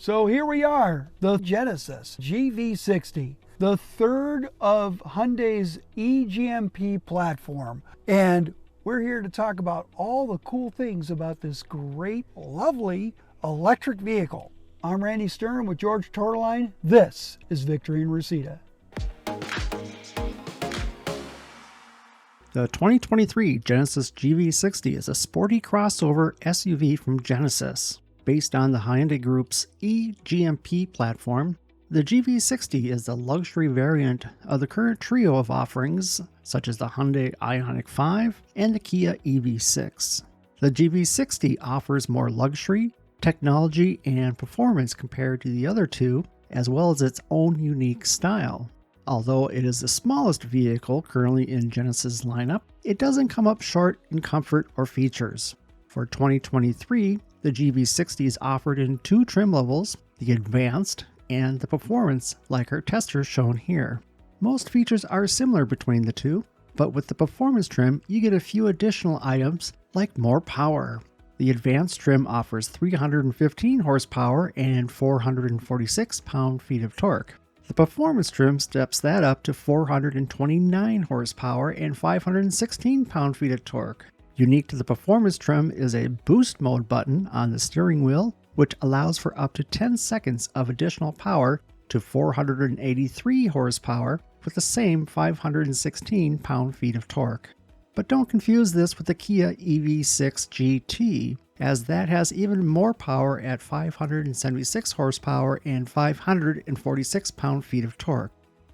So here we are, the Genesis GV60, the third of Hyundai's eGMP platform. And we're here to talk about all the cool things about this great, lovely electric vehicle. I'm Randy Stern with George Torteline. This is Victory in Reseda. The 2023 Genesis GV60 is a sporty crossover SUV from Genesis. Based on the Hyundai Group's eGMP platform, the GV60 is the luxury variant of the current trio of offerings, such as the Hyundai IONIQ 5 and the Kia EV6. The GV60 offers more luxury, technology, and performance compared to the other two, as well as its own unique style. Although it is the smallest vehicle currently in Genesis' lineup, it doesn't come up short in comfort or features. For 2023, the GV60 is offered in two trim levels, the Advanced and the Performance, like our testers shown here. Most features are similar between the two, but with the Performance trim, you get a few additional items like more power. The Advanced trim offers 315 horsepower and 446 pound-feet of torque. The Performance trim steps that up to 429 horsepower and 516 pound-feet of torque. Unique to the Performance trim is a boost mode button on the steering wheel, which allows for up to 10 seconds of additional power to 483 horsepower with the same 516 pound-feet of torque. But don't confuse this with the Kia EV6 GT, as that has even more power at 576 horsepower and 546 pound-feet of torque.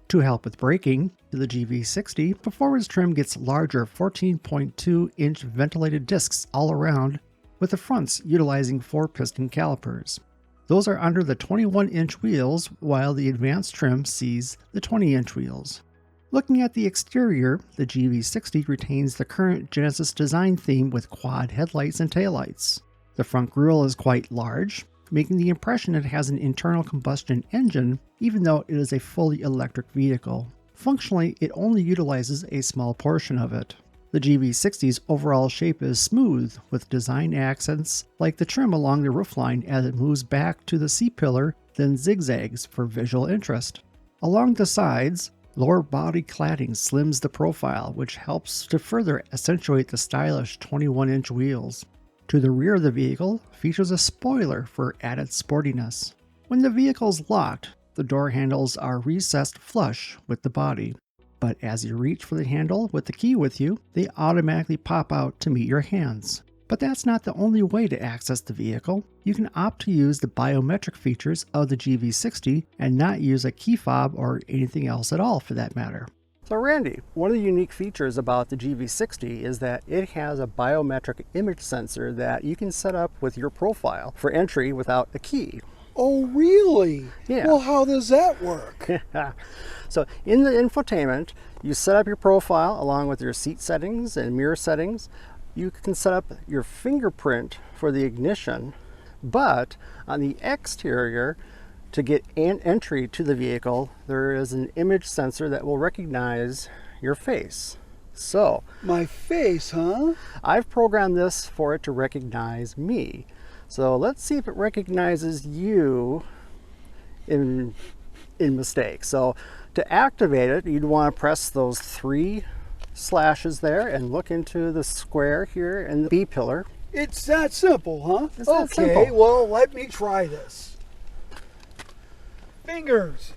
To help with braking, the GV60 Performance trim gets larger 14.2-inch ventilated discs all around, with the fronts utilizing 4-piston calipers. Those are under the 21-inch wheels, while the Advanced trim sees the 20-inch wheels. Looking at the exterior, the GV60 retains the current Genesis design theme with quad headlights and taillights. The front grille is quite large, making the impression it has an internal combustion engine, even though it is a fully electric vehicle. Functionally, it only utilizes a small portion of it. The GV60's overall shape is smooth, with design accents like the trim along the roofline as it moves back to the C-pillar, then zigzags for visual interest. Along the sides, lower body cladding slims the profile, which helps to further accentuate the stylish 21-inch wheels. To the rear of the vehicle features a spoiler for added sportiness. When the vehicle is locked, the door handles are recessed flush with the body, but as you reach for the handle with the key with you, they automatically pop out to meet your hands. But that's not the only way to access the vehicle. You can opt to use the biometric features of the GV60 and not use a key fob or anything else at all for that matter. So Randy, one of the unique features about the GV60 is that it has a biometric image sensor that you can set up with your profile for entry without a key. Oh, really? Yeah. Well, how does that work? So in the infotainment, you set up your profile along with your seat settings and mirror settings. You can set up your fingerprint for the ignition, but on the exterior, to get an entry to the vehicle, there is an image sensor that will recognize your face. So, My face, huh? I've programmed this for it to recognize me. So let's see if it recognizes you in mistake. So to activate it, you'd want to press those 3 slashes there and look into the square here in the B pillar. It's that simple, huh? It's that okay, simple. well, let me try this. Fingers,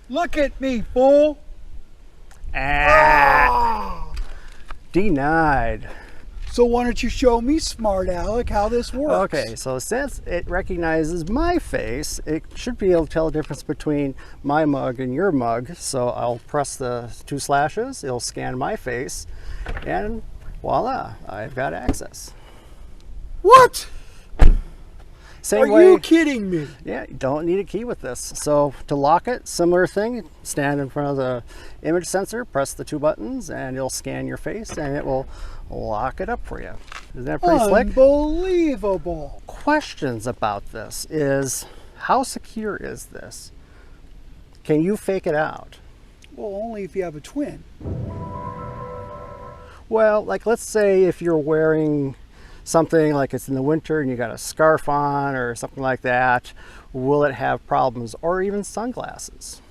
look at me, fool. Ah! Denied. So why don't you show me, smart Alec, how this works? Okay, so since it recognizes my face, it should be able to tell the difference between my mug and your mug. So I'll press the 2 slashes, it'll scan my face, and voila, I've got access. What? Same Are way, you kidding me? Yeah, you don't need a key with this. So to lock it, similar thing, stand in front of the image sensor, press the 2 buttons, and it'll scan your face, and it will lock it up for you. Isn't that pretty slick? Unbelievable. Questions about this is, how secure is this? Can you fake it out? Well, only if you have a twin. Well, like let's say if you're wearing something like it's in the winter and you got a scarf on or something like that, will it have problems? Or even sunglasses?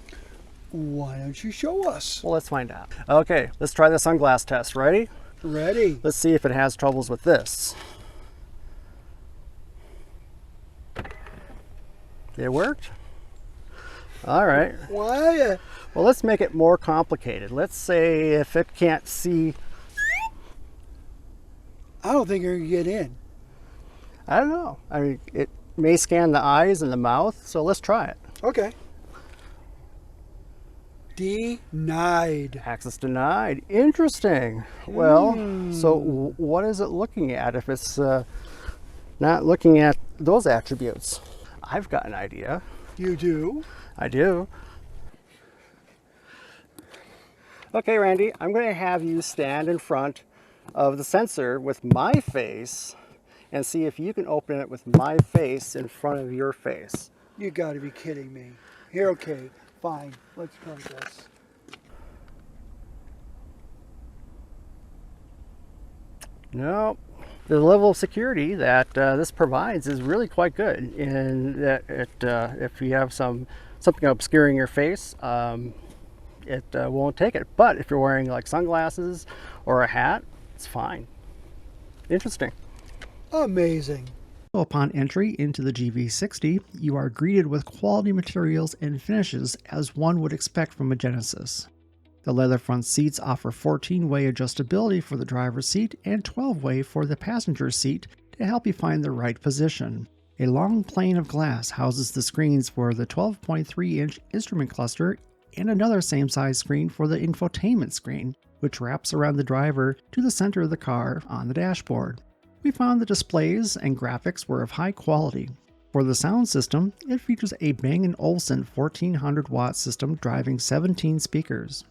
Why don't you show us? Well, let's find out. Okay, let's try the sunglass test. Ready? Ready. Let's see if it has troubles with this. It worked? All right. Why? Well, let's make it more complicated. Let's say if it can't see. I don't think you're going to get in. I don't know. I mean, it may scan the eyes and the mouth, so let's try it. Okay. Denied. Access denied. Interesting. Well, so what is it looking at if it's not looking at those attributes? I've got an idea. You do? I do. Okay, Randy, I'm going to have you stand in front of the sensor with my face and see if you can open it with my face in front of your face. You got to be kidding me. Here, okay, fine. Let's try this. No, the level of security that this provides is really quite good. In that, if you have something obscuring your face, it won't take it. But if you're wearing like sunglasses or a hat, it's fine. Interesting. Amazing. Upon entry into the GV60, you are greeted with quality materials and finishes as one would expect from a Genesis. The leather front seats offer 14-way adjustability for the driver's seat and 12-way for the passenger seat to help you find the right position. A long plane of glass houses the screens for the 12.3-inch instrument cluster and another same-size screen for the infotainment screen, which wraps around the driver to the center of the car on the dashboard. We found the displays and graphics were of high quality. For the sound system, it features a Bang & Olufsen 1400-watt system driving 17 speakers.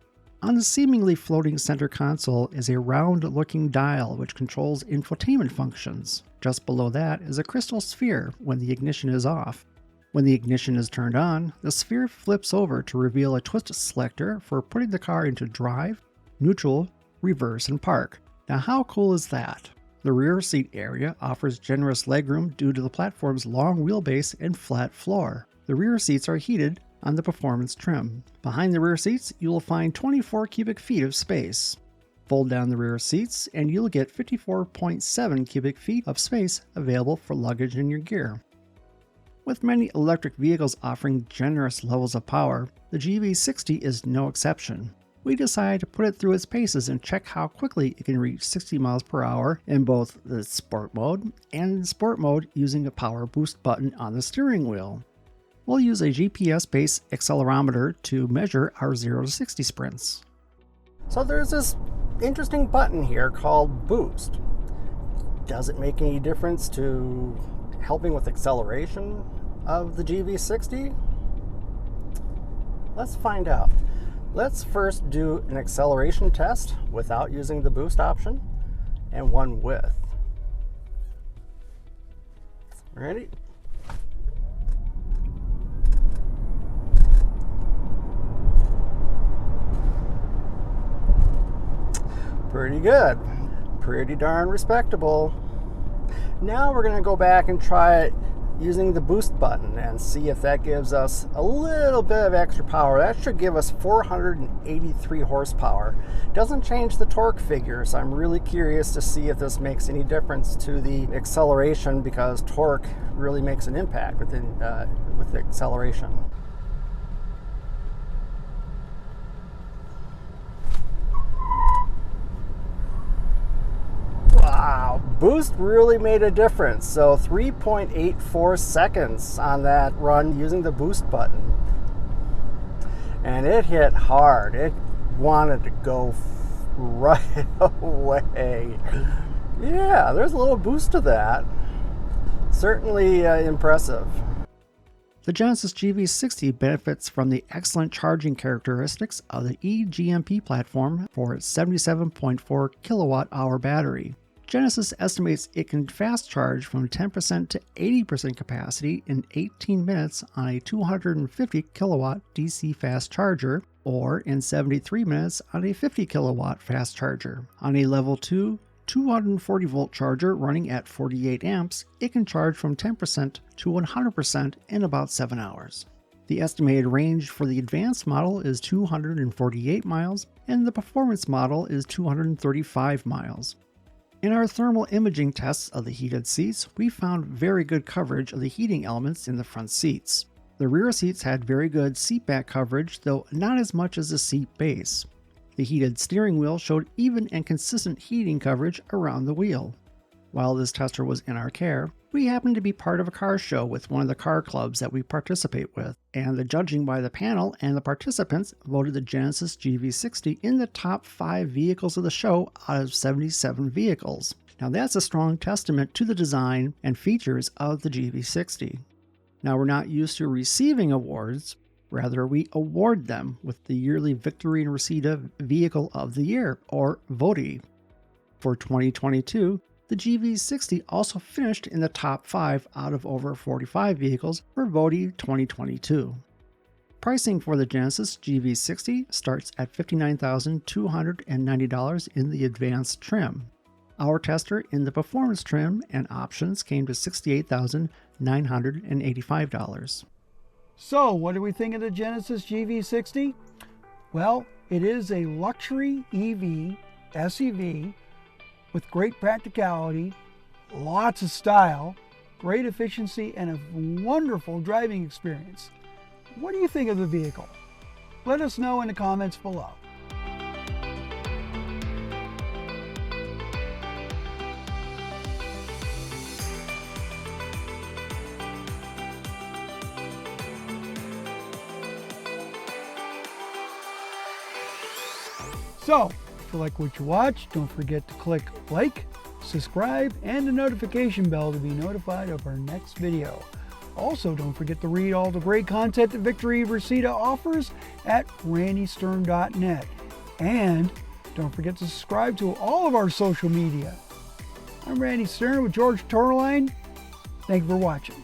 On the seemingly floating center console is a round-looking dial which controls infotainment functions. Just below that is a crystal sphere when the ignition is off. When the ignition is turned on, the sphere flips over to reveal a twist selector for putting the car into drive, neutral, reverse, and park. Now how cool is that? The rear seat area offers generous legroom due to the platform's long wheelbase and flat floor. The rear seats are heated on the performance trim. Behind the rear seats, you will find 24 cubic feet of space. Fold down the rear seats and you'll get 54.7 cubic feet of space available for luggage and your gear. With many electric vehicles offering generous levels of power, the GV60 is no exception. We decided to put it through its paces and check how quickly it can reach 60 miles per hour in both the sport mode and sport mode using a power boost button on the steering wheel. We'll use a GPS-based accelerometer to measure our 0 to 60 sprints. So there's this interesting button here called Boost. Does it make any difference to helping with acceleration of the GV60? Let's find out. Let's first do an acceleration test without using the boost option and one with. Ready? Pretty good. Pretty darn respectable. Now we're going to go back and try it using the boost button and see if that gives us a little bit of extra power. That should give us 483 horsepower. Doesn't change the torque figure, so I'm really curious to see if this makes any difference to the acceleration, because torque really makes an impact with the acceleration. Wow, boost really made a difference. So 3.84 seconds on that run using the boost button. And it hit hard. It wanted to go right away. Yeah, there's a little boost to that. Certainly impressive. The Genesis GV60 benefits from the excellent charging characteristics of the eGMP platform for its 77.4 kilowatt-hour battery. Genesis estimates it can fast charge from 10% to 80% capacity in 18 minutes on a 250 kilowatt DC fast charger, or in 73 minutes on a 50 kilowatt fast charger. On a level 2 240 volt charger running at 48 amps, it can charge from 10% to 100% in about 7 hours. The estimated range for the advanced model is 248 miles, and the performance model is 235 miles. In our thermal imaging tests of the heated seats, we found very good coverage of the heating elements in the front seats. The rear seats had very good seat back coverage, though not as much as the seat base. The heated steering wheel showed even and consistent heating coverage around the wheel. While this tester was in our care, we happened to be part of a car show with one of the car clubs that we participate with, and the judging by the panel and the participants voted the Genesis GV60 in the top 5 vehicles of the show out of 77 vehicles. Now that's a strong testament to the design and features of the GV60. Now we're not used to receiving awards, rather we award them with the yearly Victory and Reseda Vehicle of the Year, or VOTY. For 2022, the GV60 also finished in the top 5 out of over 45 vehicles for VOTY 2022. Pricing for the Genesis GV60 starts at $59,290 in the advanced trim. Our tester in the performance trim and options came to $68,985. So, what do we think of the Genesis GV60? Well, it is a luxury EV SUV with great practicality, lots of style, great efficiency, and a wonderful driving experience. What do you think of the vehicle? Let us know in the comments below. So, if you like what you watch, don't forget to click like, subscribe, and the notification bell to be notified of our next video. Also, don't forget to read all the great content that Victory Reseda offers at randystern.net. And don't forget to subscribe to all of our social media. I'm Randy Stern with George Torline. Thank you for watching.